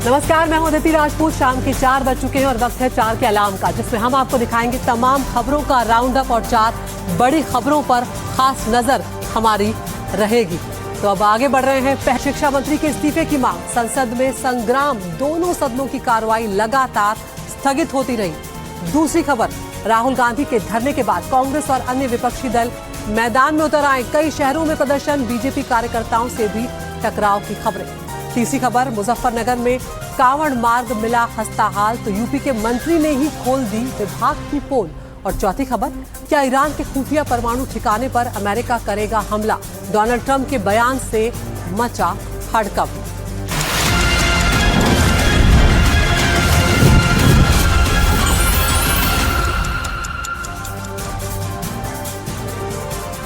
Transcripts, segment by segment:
नमस्कार, मैं हूं अदिति राजपूत। शाम के 4 बज चुके हैं और वक्त है 4 के अलार्म का, जिसमें हम आपको दिखाएंगे तमाम खबरों का राउंड अप और 4 बड़ी खबरों पर खास नजर हमारी रहेगी। तो अब आगे बढ़ रहे हैं। शिक्षा मंत्री के इस्तीफे की मांग, संसद में संग्राम, दोनों सदनों की कार्रवाई लगातार स्थगित होती रही। दूसरी खबर, राहुल गांधी के धरने के बाद कांग्रेस और अन्य विपक्षी दल मैदान में उतर आए। कई शहरों में प्रदर्शन, बीजेपी कार्यकर्ताओं से भी टकराव की खबरें। तीसरी खबर, मुजफ्फरनगर में कांवड़ मार्ग मिला खस्ताहाल, तो यूपी के मंत्री ने ही खोल दी विभाग की पोल। और चौथी खबर, क्या ईरान के खुफिया परमाणु ठिकाने पर अमेरिका करेगा हमला, डोनाल्ड ट्रंप के बयान से मचा हड़कंप।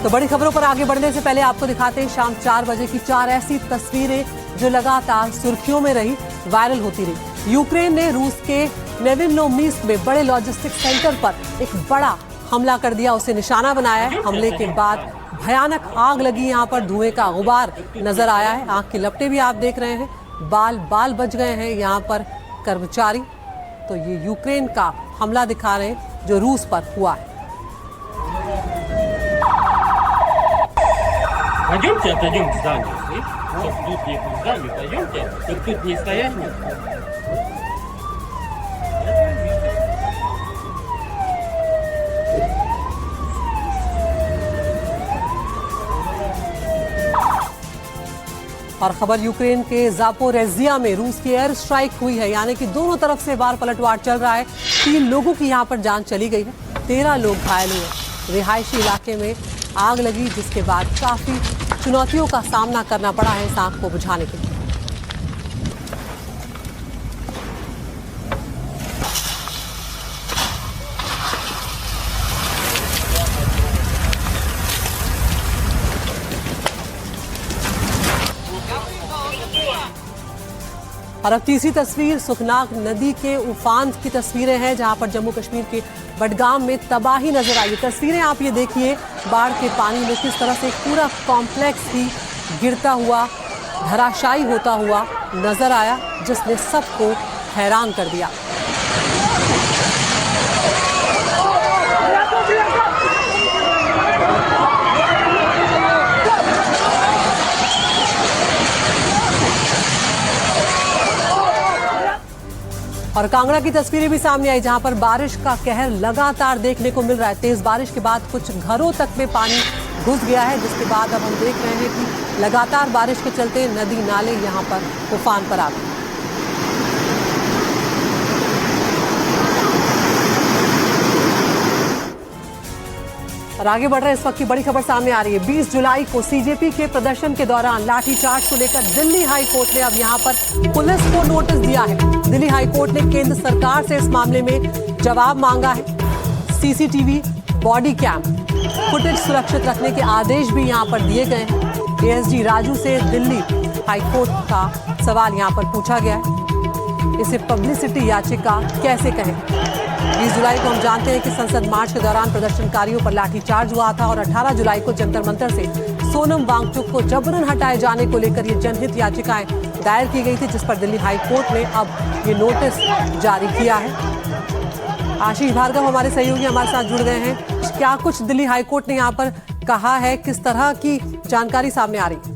तो बड़ी खबरों पर आगे बढ़ने से पहले आपको दिखाते हैं शाम 4 बजे की 4 ऐसी तस्वीरें जो लगातार सुर्खियों में रही, वायरल होती रही। यूक्रेन ने रूस के नेविनोमिस्क में बड़े लॉजिस्टिक सेंटर पर एक बड़ा हमला कर दिया, उसे निशाना बनाया है। हमले के बाद भयानक आग लगी, यहाँ पर धुएं का गुबार नजर आया है। आग की लपटें भी आप देख रहे हैं, बाल बच गए हैं यहाँ पर कर्मचारी। तो ये यूक्रेन का हमला दिखा रहे हैं जो रूस पर हुआ है। Пойдемте, отойдем в здание. Сейчас тут есть в здание, пойдемте. Тут не стоять можно. और खबर यूक्रेन के जापोरेजिया में रूस की एयर स्ट्राइक हुई है, यानी कि दोनों तरफ से बार पलटवार चल रहा है। 3 लोगों की यहाँ पर जान चली गई है, 13 लोग घायल हुए। रिहायशी इलाके में आग लगी, जिसके बाद काफी चुनौतियों का सामना करना पड़ा है इस आग को बुझाने के लिए। और अब तीसरी तस्वीर, सुखनाग नदी के उफान की तस्वीरें हैं, जहां पर जम्मू कश्मीर के बडगाम में तबाही नजर आई। तस्वीरें आप ये देखिए, बाढ़ के पानी में किस तरह से पूरा कॉम्प्लेक्स ही गिरता हुआ, धराशायी होता हुआ नजर आया, जिसने सबको हैरान कर दिया। और कांगड़ा की तस्वीरें भी सामने आई, जहां पर बारिश का कहर लगातार देखने को मिल रहा है। तेज बारिश के बाद कुछ घरों तक में पानी घुस गया है, जिसके बाद अब हम देख रहे हैं कि लगातार बारिश के चलते नदी नाले यहां पर उफान पर आ गए। और आगे बढ़ रहे हैं, इस वक्त की बड़ी खबर सामने आ रही है। 20 जुलाई को सीजेपी के प्रदर्शन के दौरान लाठीचार्ज को लेकर दिल्ली हाई कोर्ट ने अब यहां पर पुलिस को नोटिस दिया है। दिल्ली हाई कोर्ट ने केंद्र सरकार से इस मामले में जवाब मांगा है। सीसीटीवी, बॉडी कैम फुटेज सुरक्षित रखने के आदेश भी यहां पर दिए गए हैं। एएसजी राजू से दिल्ली हाई कोर्ट का सवाल यहां पर पूछा गया है, इसे पब्लिसिटी याचिका कैसे कहें। 20 जुलाई को हम जानते हैं कि संसद मार्च के दौरान प्रदर्शनकारियों पर लाठीचार्ज हुआ था, और 18 जुलाई को जंतर मंतर से सोनम वांगचुक को जबरन हटाए जाने को लेकर ये जनहित याचिकाएं दायर की गई थी, जिस पर दिल्ली हाई कोर्ट ने अब ये नोटिस जारी किया है। आशीष भार्गव हमारे सहयोगी हमारे साथ जुड़ गए हैं। क्या कुछ दिल्ली हाई कोर्ट ने यहाँ पर कहा है, किस तरह की जानकारी सामने आ रही है?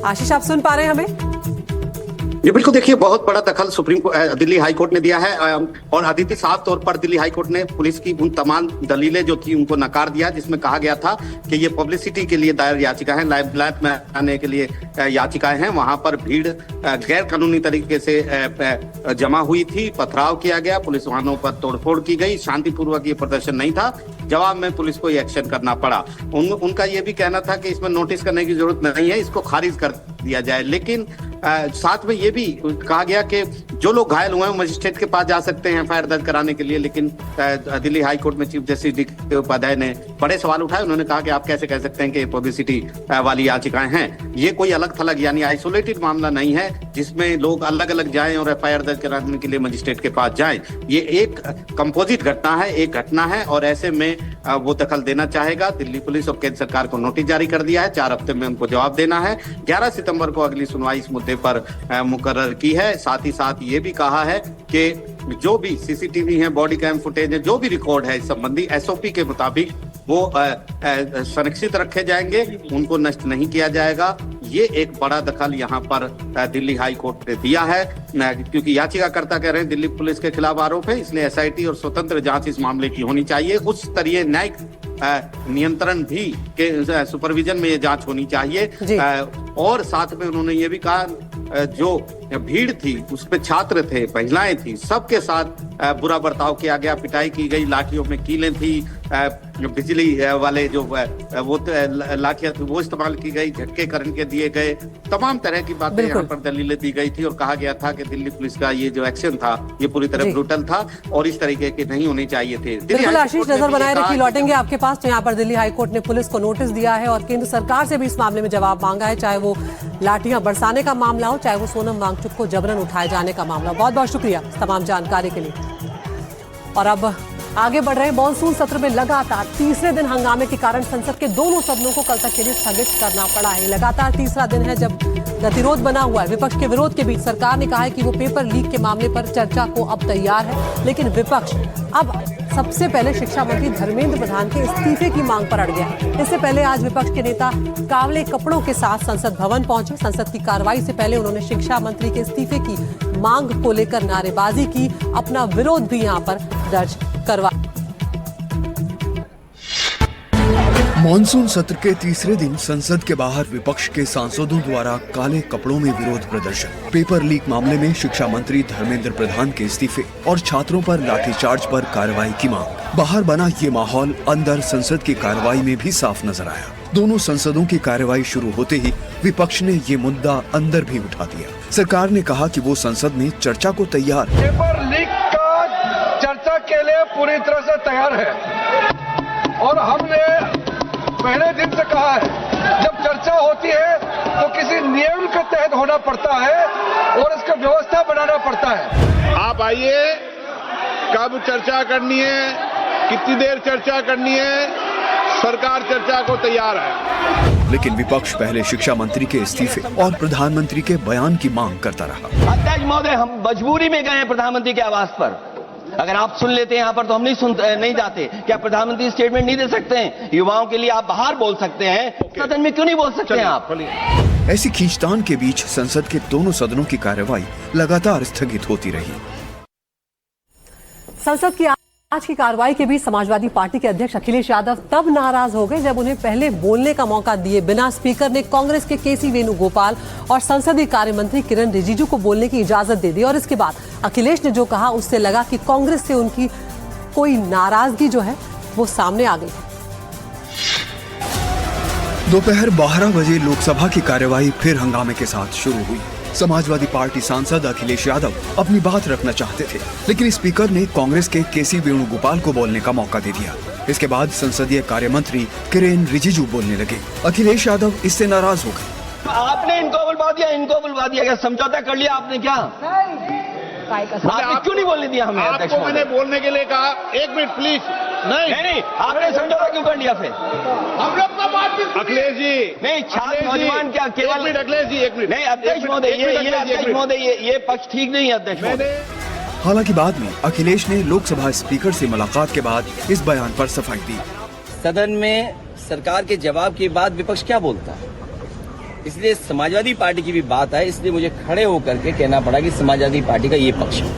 आशीष, आप सुन पा रहे हैं हमें? ये बिल्कुल, देखिए, बहुत बड़ा दखल दिल्ली हाई कोर्ट ने दिया है। और अदिति, साफ तौर पर दिल्ली हाई कोर्ट ने पुलिस की उन तमाम दलीलें जो थी उनको नकार दिया, जिसमें कहा गया था कि ये पब्लिसिटी के लिए दायर याचिका है, लाइमलाइट में आने के लिए याचिकाएं हैं। वहां पर भीड़ गैर कानूनी तरीके से जमा हुई थी, पथराव किया गया, पुलिस वाहनों पर तोड़फोड़ की गई, शांतिपूर्वक ये प्रदर्शन नहीं था। जवाब में पुलिस को ये एक्शन करना पड़ा। उनका ये भी कहना था कि इसमें नोटिस करने की जरूरत नहीं है, इसको खारिज कर दिया जाए। लेकिन साथ में ये भी कहा गया कि जो लोग घायल हुए हैं मजिस्ट्रेट के पास जा सकते हैं एफआईआर दर्ज कराने के लिए। लेकिन दिल्ली हाई कोर्ट में चीफ जस्टिस डी के उपाध्याय ने बड़े सवाल उठाए। उन्होंने कहा कि आप कैसे कह सकते हैं कि पब्लिसिटी वाली याचिकाएं हैं। ये कोई अलग थलग यानी आइसोलेटेड मामला नहीं है जिसमें लोग अलग अलग जाएं और एफआईआर दर्ज कराने के लिए मजिस्ट्रेट के पास जाएं। ये एक कंपोजिट घटना है, एक घटना है और ऐसे में वो दखल देना चाहेगा। दिल्ली पुलिस और केंद्र सरकार को नोटिस जारी कर दिया है, 4 हफ्ते में उनको जवाब देना है। 11 सितंबर को अगली सुनवाई इस मुद्दे पर मुकर्रर की है। साथ ही साथ ये भी कहा है कि जो भी सीसीटीवी है, बॉडी कैम फुटेज है, जो भी रिकॉर्ड है इस संबंधी एसओपी के मुताबिक वो संरक्षित रखे जाएंगे, उनको नष्ट नहीं किया जाएगा। ये एक बड़ा दखल यहाँ पर दिल्ली हाई कोर्ट ने दिया है, क्योंकि याचिकाकर्ता कह रहे हैं दिल्ली पुलिस के खिलाफ आरोप है, इसलिए एसआईटी और स्वतंत्र जांच इस मामले की होनी चाहिए। उस स्तरीय न्यायिक नियंत्रण भी के सुपरविजन में ये जांच होनी चाहिए। और साथ में उन्होंने ये भी कहा जो भीड़ थी उस पे छात्र थे, महिलाएं थी, सबके साथ बुरा बर्ताव किया गया, पिटाई की गई, लाठियों में कीलें थी, बिजली वाले जो वो लाठियां थी वो इस्तेमाल की गई, झटके करने के दिए गए, तमाम तरह की बातें यहाँ पर दलीलें दी गई थी और कहा गया था कि दिल्ली पुलिस का ये जो एक्शन था ये पूरी तरह ब्रूटल था और इस तरीके के नहीं होने चाहिए थे। बिल्कुल आशीष, नजर बनाए रखिए, लौटेंगे आपके पास। तो यहाँ पर दिल्ली हाईकोर्ट ने पुलिस को नोटिस दिया है और केंद्र सरकार से भी इस मामले में जवाब मांगा है, चाहे वो लाठियां बरसाने का मामला हो, चाहे वो सोनम वांगचुक को जबरन उठाए जाने का मामला। बहुत बहुत शुक्रिया तमाम जानकारी के लिए। और अब आगे बढ़ रहे मॉनसून सत्र में लगातार तीसरे दिन हंगामे के कारण संसद के दोनों सदनों को कल तक के लिए स्थगित करना पड़ा है। लगातार तीसरा दिन है जब गतिरोध बना हुआ है। विपक्ष के विरोध के बीच सरकार ने कहा है कि वो पेपर लीक के मामले पर चर्चा को अब तैयार है, लेकिन विपक्ष अब सबसे पहले शिक्षा मंत्री धर्मेंद्र प्रधान के इस्तीफे की मांग पर अड़ गया है। इससे पहले आज विपक्ष के नेता कावले कपड़ों के साथ संसद भवन पहुंचे। संसद की कार्रवाई से पहले उन्होंने शिक्षा मंत्री के इस्तीफे की मांग को लेकर नारेबाजी की, अपना विरोध भी यहां पर दर्ज करवा। मॉनसून सत्र के तीसरे दिन संसद के बाहर विपक्ष के सांसदों द्वारा काले कपड़ों में विरोध प्रदर्शन, पेपर लीक मामले में शिक्षा मंत्री धर्मेंद्र प्रधान के इस्तीफे और छात्रों पर लाठीचार्ज पर कार्रवाई की मांग। बाहर बना ये माहौल अंदर संसद की कार्रवाई में भी साफ नजर आया। दोनों संसदों की कार्रवाई शुरू होते ही विपक्ष ने ये मुद्दा अंदर भी उठा दिया। सरकार ने कहा कि वो संसद में चर्चा को तैयार, पेपर लीक का चर्चा के लिए पूरी तरह से तैयार है और हमने पहले दिन से कहा है जब चर्चा होती है तो किसी नियम के तहत होना पड़ता है और इसका व्यवस्था बनाना पड़ता है। आप आइए, कब चर्चा करनी है, कितनी देर चर्चा करनी है, सरकार चर्चा को तैयार है। लेकिन विपक्ष पहले शिक्षा मंत्री के इस्तीफे और प्रधानमंत्री के बयान की मांग करता रहा। अध्यक्ष महोदय, हम मजबूरी में गए हैं प्रधानमंत्री के आवास पर। अगर आप सुन लेते हैं यहाँ पर तो हम नहीं जाते। क्या प्रधानमंत्री स्टेटमेंट नहीं दे सकते हैं? युवाओं के लिए आप बाहर बोल सकते हैं, सदन में क्यों नहीं बोल सकते हैं आप? ऐसी खींचतान के बीच संसद के दोनों सदनों की कार्यवाही लगातार स्थगित होती रही। संसद की आज की कार्रवाई के बीच समाजवादी पार्टी के अध्यक्ष अखिलेश यादव तब नाराज हो गए जब उन्हें पहले बोलने का मौका दिए बिना स्पीकर ने कांग्रेस के केसी वेणुगोपाल और संसदीय कार्य मंत्री किरण रिजिजू को बोलने की इजाजत दे दी। और इसके बाद अखिलेश ने जो कहा उससे लगा कि कांग्रेस से उनकी कोई नाराजगी जो है वो सामने आ गई। दोपहर 12 बजे लोकसभा की कार्यवाही फिर हंगामे के साथ शुरू हुई। समाजवादी पार्टी सांसद अखिलेश यादव अपनी बात रखना चाहते थे, लेकिन स्पीकर ने कांग्रेस के केसी वेणुगोपाल को बोलने का मौका दे दिया। इसके बाद संसदीय कार्य मंत्री किरण रिजिजू बोलने लगे। अखिलेश यादव इससे नाराज हो गए। आपने इनको बुलवा दिया, क्या समझौता कर लिया आपने? क्या आपने क्यों नहीं बोलने दिया हमें? आपको मैंने बोलने के लिए कहा, एक मिनट प्लीज। नहीं, आपने समझौता क्यों कर लिया फिर? हम लोग का बात अखिलेश जी नहीं, छात्र नौजवान क्या केवल? अखिलेश जी एक मिनट नहीं अध्यक्ष महोदय, ये पक्ष ठीक नहीं है अध्यक्ष महोदय। हालांकि बाद में अखिलेश ने लोकसभा स्पीकर से मुलाकात के बाद इस बयान पर सफाई दी। सदन में सरकार के जवाब के बाद विपक्ष क्या बोलता है, इसलिए समाजवादी पार्टी की भी बात है, इसलिए मुझे खड़े होकर के कहना पड़ा कि समाजवादी पार्टी का ये पक्ष है।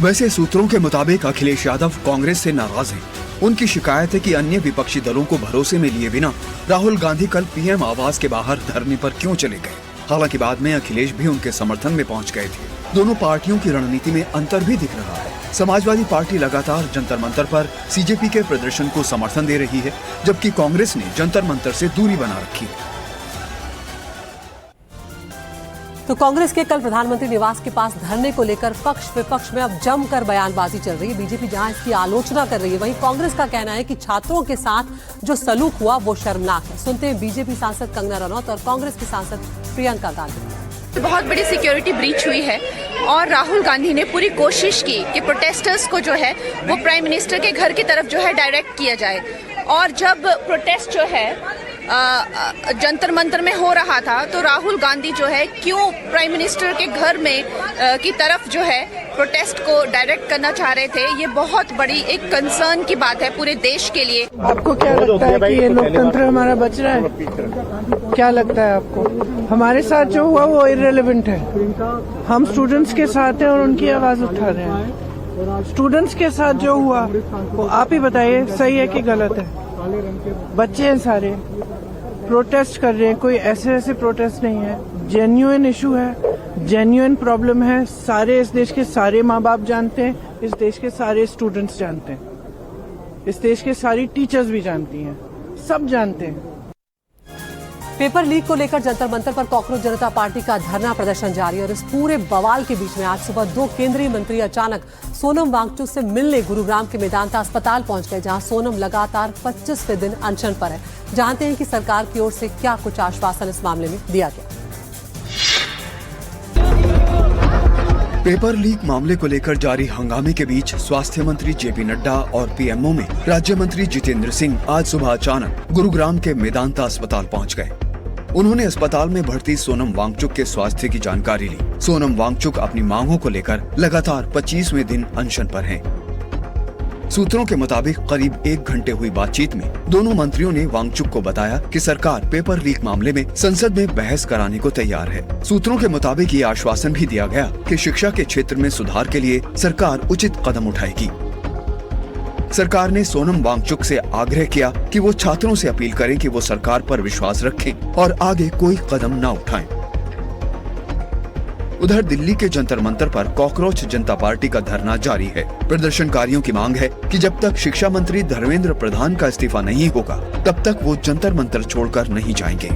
वैसे सूत्रों के मुताबिक अखिलेश यादव कांग्रेस से नाराज हैं। उनकी शिकायत है कि अन्य विपक्षी दलों को भरोसे में लिए बिना राहुल गांधी कल पीएम आवास के बाहर धरने पर क्यों चले गए। हालांकि बाद में अखिलेश भी उनके समर्थन में पहुंच गए थे। दोनों पार्टियों की रणनीति में अंतर भी दिख रहा है। समाजवादी पार्टी लगातार जंतर मंतर पर सीजेपी के प्रदर्शन को समर्थन दे रही है, जबकि कांग्रेस ने जंतर मंतर से दूरी बना रखी है। तो कांग्रेस के कल प्रधानमंत्री निवास के पास धरने को लेकर पक्ष विपक्ष में अब जमकर बयानबाजी चल रही है। बीजेपी जहां इसकी आलोचना कर रही है, वहीं कांग्रेस का कहना है कि छात्रों के साथ जो सलूक हुआ वो शर्मनाक है। सुनते हैं बीजेपी सांसद कंगना रनौत और कांग्रेस की सांसद प्रियंका गांधी। बहुत बड़ी सिक्योरिटी ब्रीच हुई है और राहुल गांधी ने पूरी कोशिश की कि प्रोटेस्टर्स को जो है वो प्राइम मिनिस्टर के घर की तरफ जो है डायरेक्ट किया जाए। और जब प्रोटेस्ट जो है जंतर मंतर में हो रहा था तो राहुल गांधी जो है क्यों प्राइम मिनिस्टर के घर में की तरफ जो है प्रोटेस्ट को डायरेक्ट करना चाह रहे थे, ये बहुत बड़ी एक कंसर्न की बात है पूरे देश के लिए। आपको क्या लगता है कि ये लोकतंत्र हमारा बच रहा है? क्या लगता है आपको? हमारे साथ जो हुआ वो इररिलेवेंट है। हम स्टूडेंट्स के साथ हैं और उनकी आवाज उठा रहे हैं। स्टूडेंट्स के साथ जो हुआ वो आप ही बताइए, सही है कि गलत है? बच्चे हैं सारे, प्रोटेस्ट कर रहे हैं, कोई ऐसे प्रोटेस्ट नहीं है, जेन्युइन इशू है, जेन्युइन प्रॉब्लम है। सारे इस देश के सारे माँ बाप जानते हैं, इस देश के सारे स्टूडेंट्स जानते हैं, इस देश के सारी टीचर्स भी जानती हैं, सब जानते हैं। पेपर लीक को लेकर जंतर मंतर पर कॉकरोच जनता पार्टी का धरना प्रदर्शन जारी है और इस पूरे बवाल के बीच में आज सुबह 2 केंद्रीय मंत्री अचानक सोनम वांगचुक से मिलने गुरुग्राम के मेदांता अस्पताल पहुंच गए, जहां सोनम लगातार 25वें दिन अनशन पर है। जानते हैं कि सरकार की ओर से क्या कुछ आश्वासन इस मामले में दिया गया। पेपर लीक मामले को लेकर जारी हंगामे के बीच स्वास्थ्य मंत्री जेपी नड्डा और पीएमओ में राज्य मंत्री जितेंद्र सिंह आज सुबह अचानक गुरुग्राम के मेदांता अस्पताल पहुंच गए। उन्होंने अस्पताल में भर्ती सोनम वांगचुक के स्वास्थ्य की जानकारी ली। सोनम वांगचुक अपनी मांगों को लेकर लगातार 25वें दिन अनशन पर हैं। सूत्रों के मुताबिक करीब 1 घंटे हुई बातचीत में दोनों मंत्रियों ने वांगचुक को बताया कि सरकार पेपर लीक मामले में संसद में बहस कराने को तैयार है। सूत्रों के मुताबिक ये आश्वासन भी दिया गया कि शिक्षा के क्षेत्र में सुधार के लिए सरकार उचित कदम उठाएगी। सरकार ने सोनम वांगचुक से आग्रह किया कि वो छात्रों से अपील करें कि वो सरकार पर विश्वास रखें और आगे कोई कदम न उठाएं। उधर दिल्ली के जंतर मंतर पर कॉकरोच जनता पार्टी का धरना जारी है। प्रदर्शनकारियों की मांग है कि जब तक शिक्षा मंत्री धर्मेंद्र प्रधान का इस्तीफा नहीं होगा तब तक वो जंतर मंतर छोड़कर नहीं जाएंगे।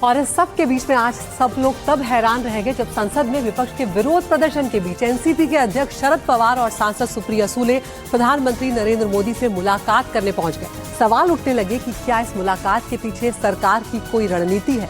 और इस सब के बीच में आज सब लोग तब हैरान रह गए जब संसद में विपक्ष के विरोध प्रदर्शन के बीच एनसीपी के अध्यक्ष शरद पवार और सांसद सुप्रिया सुले प्रधानमंत्री नरेंद्र मोदी से मुलाकात करने पहुंच गए। सवाल उठने लगे कि क्या इस मुलाकात के पीछे सरकार की कोई रणनीति है।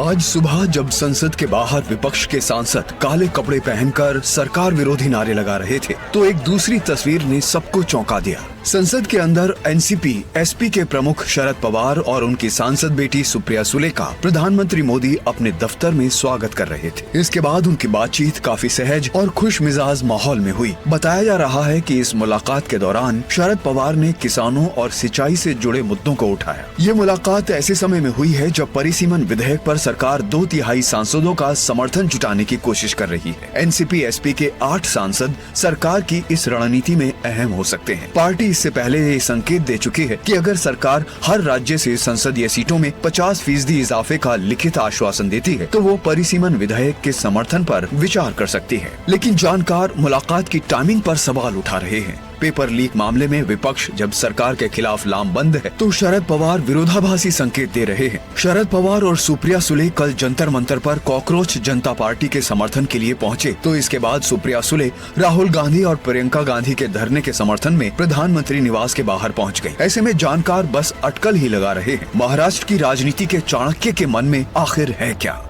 आज सुबह जब संसद के बाहर विपक्ष के सांसद काले कपड़े पहनकर सरकार विरोधी नारे लगा रहे थे तो एक दूसरी तस्वीर ने सबको चौंका दिया। संसद के अंदर एनसीपी एसपी के प्रमुख शरद पवार और उनकी सांसद बेटी सुप्रिया सुले का प्रधानमंत्री मोदी अपने दफ्तर में स्वागत कर रहे थे। इसके बाद उनकी बातचीत काफी सहज और खुश मिजाज माहौल में हुई। बताया जा रहा है कि इस मुलाकात के दौरान शरद पवार ने किसानों और सिंचाई से जुड़े मुद्दों को उठाया। ये मुलाकात ऐसे समय में हुई है जब परिसीमन विधेयक पर सरकार 2/3 सांसदों का समर्थन जुटाने की कोशिश कर रही है। एनसीपी एसपी के 8 सांसद सरकार की इस रणनीति में अहम हो सकते हैं। पार्टी इससे पहले ये संकेत दे चुकी है कि अगर सरकार हर राज्य से संसदीय सीटों में 50% इजाफे का लिखित आश्वासन देती है तो वो परिसीमन विधेयक के समर्थन पर विचार कर सकती है। लेकिन जानकार मुलाकात की टाइमिंग पर सवाल उठा रहे हैं। पेपर लीक मामले में विपक्ष जब सरकार के खिलाफ लामबंद है तो शरद पवार विरोधाभासी संकेत दे रहे हैं। शरद पवार और सुप्रिया सुले कल जंतर मंतर पर कॉकरोच जनता पार्टी के समर्थन के लिए पहुंचे तो इसके बाद सुप्रिया सुले राहुल गांधी और प्रियंका गांधी के धरने के समर्थन में प्रधानमंत्री निवास के बाहर पहुंच गए। ऐसे में जानकार बस अटकल ही लगा रहे हैं, महाराष्ट्र की राजनीति के चाणक्य के मन में आखिर है क्या।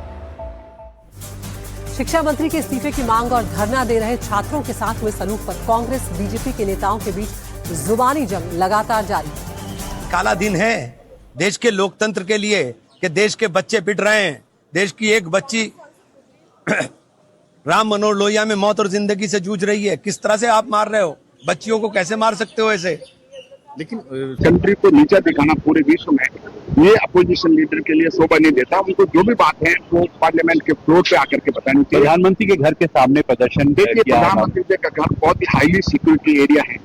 शिक्षा मंत्री के इस्तीफे की मांग और धरना दे रहे छात्रों के साथ हुए सलूक पर कांग्रेस बीजेपी के नेताओं के बीच जुबानी जंग लगातार जारी है। काला दिन है देश के लोकतंत्र के लिए कि देश के बच्चे पिट रहे हैं। देश की एक बच्ची राम मनोहर लोहिया में मौत और जिंदगी से जूझ रही है। किस तरह से आप मार रहे हो बच्चियों को? कैसे मार सकते हो ऐसे? लेकिन कंट्री को नीचा दिखाना पूरे विश्व में ये अपोजिशन लीडर के लिए शोभा नहीं देता। उनको जो भी बात है वो पार्लियामेंट के फ्लोर पे आकर के बतानी चाहिए। प्रधानमंत्री के घर के सामने प्रदर्शन देखिए, प्रधानमंत्री का घर बहुत ही हाईली सिक्योरिटी एरिया है।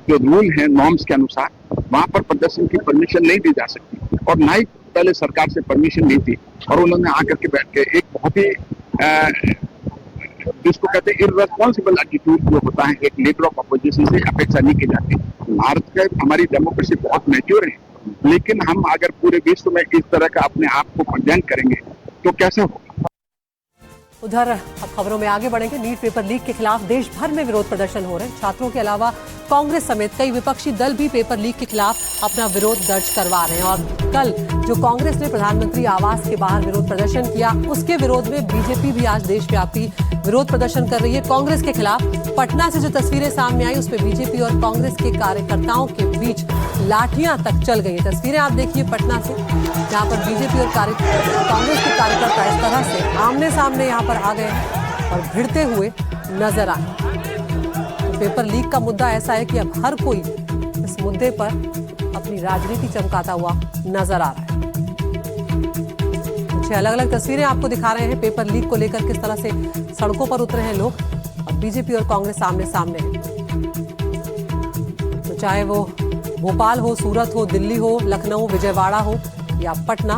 जो रूल है नॉर्म्स के अनुसार वहां पर प्रदर्शन की परमिशन नहीं दी जा सकती और ना ही पहले सरकार से परमिशन ली थी और उन्होंने आकर के बैठ के एक बहुत ही जिसको कहते हैं इररेस्पॉन्सिबल एटीट्यूड जो होता है एक लीडर ऑफ अपोजिशन से अपेक्षा नहीं की जाती। भारत का हमारी डेमोक्रेसी बहुत मैच्योर है, लेकिन हम अगर पूरे विश्व में इस तरह का अपने आप को प्रेजेंट करेंगे तो कैसे होगा। उधर अब खबरों में आगे बढ़ेंगे। नीट पेपर लीक के खिलाफ देश भर में विरोध प्रदर्शन हो रहे हैं। छात्रों के अलावा कांग्रेस समेत कई विपक्षी दल भी पेपर लीक के खिलाफ अपना विरोध दर्ज करवा रहे हैं। और कल जो कांग्रेस ने प्रधानमंत्री आवास के बाहर विरोध प्रदर्शन किया, उसके विरोध में बीजेपी भी आज देशव्यापी विरोध प्रदर्शन कर रही है कांग्रेस के खिलाफ। पटना से जो तस्वीरें सामने आई उसमें बीजेपी और कांग्रेस के कार्यकर्ताओं के बीच लाठियां तक चल गई। तस्वीरें आप देखिए पटना से, जहां पर बीजेपी और कांग्रेस के कार्यकर्ता इस तरह से आमने सामने यहां पर आ गए हैं और भिड़ते हुए नजर आए। तो पेपर लीक का मुद्दा ऐसा है कि अब हर कोई इस मुद्दे पर अपनी राजनीति चमकाता हुआ नजर आ रहा है। कुछ अलग अलग तस्वीरें आपको दिखा रहे हैं पेपर लीक को लेकर, किस तरह से सड़कों पर उतरे हैं लोग। अब बीजेपी और कांग्रेस सामने सामने है। तो चाहे वो भोपाल हो, सूरत हो, दिल्ली हो, लखनऊ, विजयवाड़ा हो या पटना,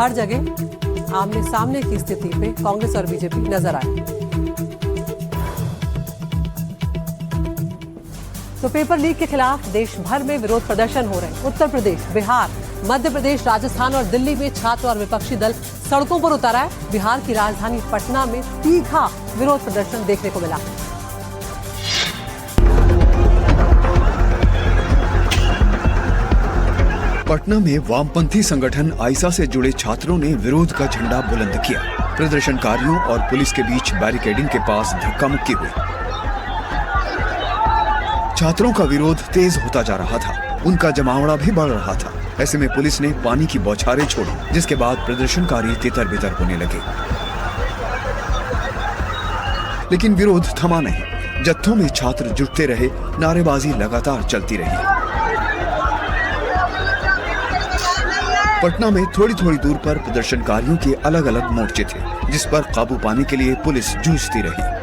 हर जगह आमने सामने की स्थिति पे कांग्रेस और बीजेपी नजर आए। तो पेपर लीक के खिलाफ देश भर में विरोध प्रदर्शन हो रहे हैं। उत्तर प्रदेश, बिहार, मध्य प्रदेश, राजस्थान और दिल्ली में छात्र और विपक्षी दल सड़कों पर उतर आए। बिहार की राजधानी पटना में तीखा विरोध प्रदर्शन देखने को मिला। पटना में वामपंथी संगठन आइसा से जुड़े छात्रों ने विरोध का झंडा बुलंद किया। प्रदर्शनकारियों और पुलिस के बीच बैरिकेडिंग के पास धक्का मुक्की हुई। छात्रों का विरोध तेज होता जा रहा था, उनका जमावड़ा भी बढ़ रहा था। ऐसे में पुलिस ने पानी की बौछारें छोड़ी, जिसके बाद प्रदर्शनकारी तितर बितर होने लगे। लेकिन विरोध थमा नहीं। जत्थों में छात्र जुटते रहे, नारेबाजी लगातार चलती रही। पटना में थोड़ी थोड़ी दूर पर प्रदर्शनकारियों के अलग अलग मोर्चे थे, जिस पर काबू पाने के लिए पुलिस जूझती रही।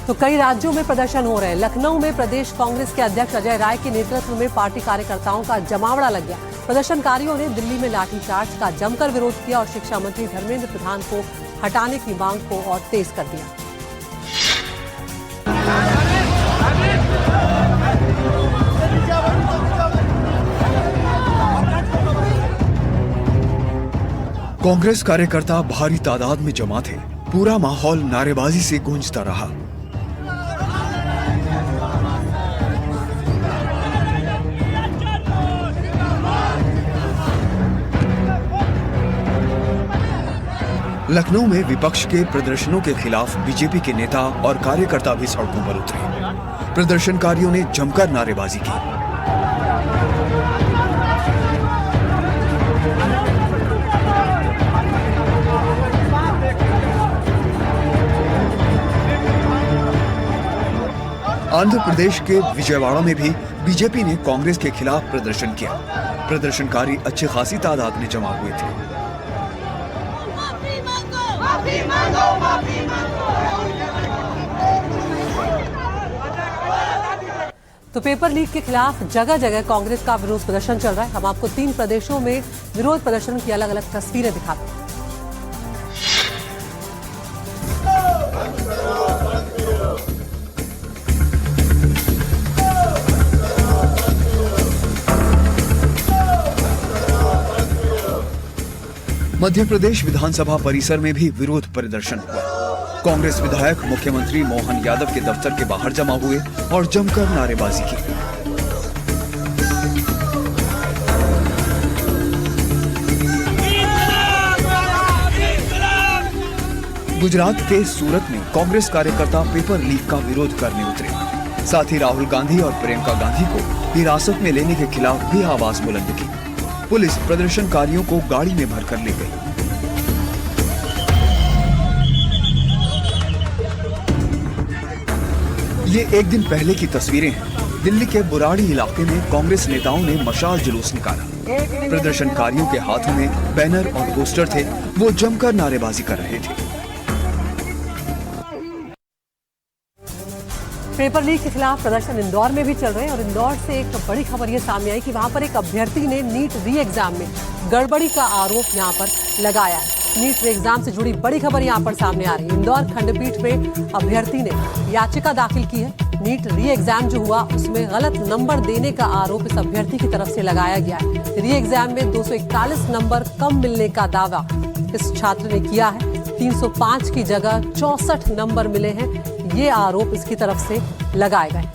तो कई राज्यों में प्रदर्शन हो रहे हैं। लखनऊ में प्रदेश कांग्रेस के अध्यक्ष अजय राय के नेतृत्व में पार्टी कार्यकर्ताओं का जमावड़ा लग गया। प्रदर्शनकारियों ने दिल्ली में लाठीचार्ज का जमकर विरोध किया और शिक्षा मंत्री धर्मेंद्र प्रधान को हटाने की मांग को और तेज कर दिया। कांग्रेस कार्यकर्ता भारी तादाद में जमा थे। पूरा माहौल नारेबाजी से गूंजता रहा। लखनऊ में विपक्ष के प्रदर्शनों के खिलाफ बीजेपी के नेता और कार्यकर्ता भी सड़कों पर उतरे। प्रदर्शनकारियों ने जमकर नारेबाजी की। आंध्र प्रदेश के विजयवाड़ा में भी बीजेपी ने कांग्रेस के खिलाफ प्रदर्शन किया। प्रदर्शनकारी अच्छी खासी तादाद में जमा हुए थे। तो पेपर लीक के खिलाफ जगह जगह कांग्रेस का विरोध प्रदर्शन चल रहा है। हम आपको 3 प्रदेशों में विरोध प्रदर्शन की अलग अलग तस्वीरें दिखाते हैं। मध्य प्रदेश विधानसभा परिसर में भी विरोध प्रदर्शन हुआ। कांग्रेस विधायक मुख्यमंत्री मोहन यादव के दफ्तर के बाहर जमा हुए और जमकर नारेबाजी की। गुजरात के सूरत में कांग्रेस कार्यकर्ता पेपर लीक का विरोध करने उतरे। साथ ही राहुल गांधी और प्रियंका गांधी को हिरासत में लेने के खिलाफ भी आवाज बुलंद की। पुलिस प्रदर्शनकारियों को गाड़ी में भरकर ले गई। ये एक दिन पहले की तस्वीरें हैं। दिल्ली के बुराड़ी इलाके में कांग्रेस नेताओं ने मशाल जुलूस निकाला। प्रदर्शनकारियों के हाथों में बैनर और पोस्टर थे, वो जमकर नारेबाजी कर रहे थे। पेपर लीक के खिलाफ प्रदर्शन इंदौर में भी चल रहे हैं और इंदौर से एक बड़ी खबर ये सामने आई कि वहां पर एक अभ्यर्थी ने नीट री एग्जाम में गड़बड़ी का आरोप यहां पर लगाया है। नीट री एग्जाम से जुड़ी बड़ी खबर यहां पर सामने आ रही है। इंदौर खंडपीठ में अभ्यर्थी ने याचिका दाखिल की है। नीट री एग्जाम जो हुआ उसमें गलत नंबर देने का आरोप इस अभ्यर्थी की तरफ से लगाया गया है। री एग्जाम में 241 नंबर कम मिलने का दावा इस छात्र ने किया है। 305 की जगह 64 नंबर मिले हैं, ये आरोप इसकी तरफ से लगाए गए।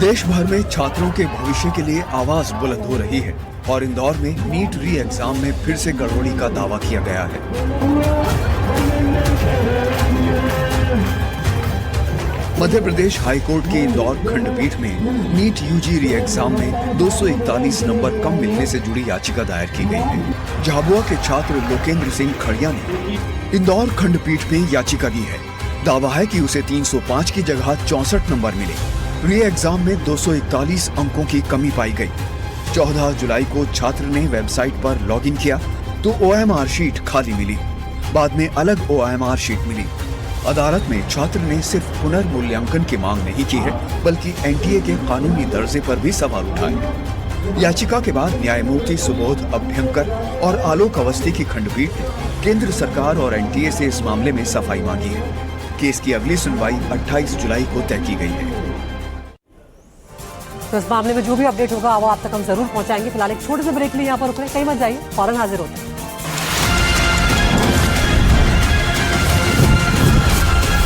देश भर में छात्रों के भविष्य के लिए आवाज बुलंद हो रही है और इंदौर में नीट री एग्जाम में फिर से गड़बड़ी का दावा किया गया है। मध्य प्रदेश हाईकोर्ट की इंदौर खंडपीठ में नीट यूजी री एग्जाम में 241 नंबर कम मिलने से जुड़ी याचिका दायर की गई है। झाबुआ के छात्र लोकेंद्र सिंह खड़िया ने इंदौर खंडपीठ में याचिका दी है। दावा है कि उसे 305 की जगह 64 नंबर मिले। री एग्जाम में 241 अंकों की कमी पाई गई। 14 जुलाई को छात्र ने वेबसाइट पर लॉगिन किया तो OMR शीट खाली मिली। बाद में अलग OMR शीट मिली। अदालत में छात्र ने सिर्फ पुनर्मूल्यांकन की मांग नहीं की है, बल्कि NTA के कानूनी दर्जे पर भी सवाल उठाए। याचिका के बाद न्यायमूर्ति सुबोध अभ्यंकर और आलोक अवस्थी की खंडपीठ ने केंद्र सरकार और NTA से इस मामले में सफाई मांगी है। केस की अगली सुनवाई 28 जुलाई को तय की गई है। तो इस मामले में जो भी अपडेट होगा वो आप तक हम जरूर पहुंचाएंगे। फिलहाल एक छोटे से ब्रेक लिए यहाँ पर रुक रहे हैं, कहीं मत जाइए, फौरन हाजिर होते हैं।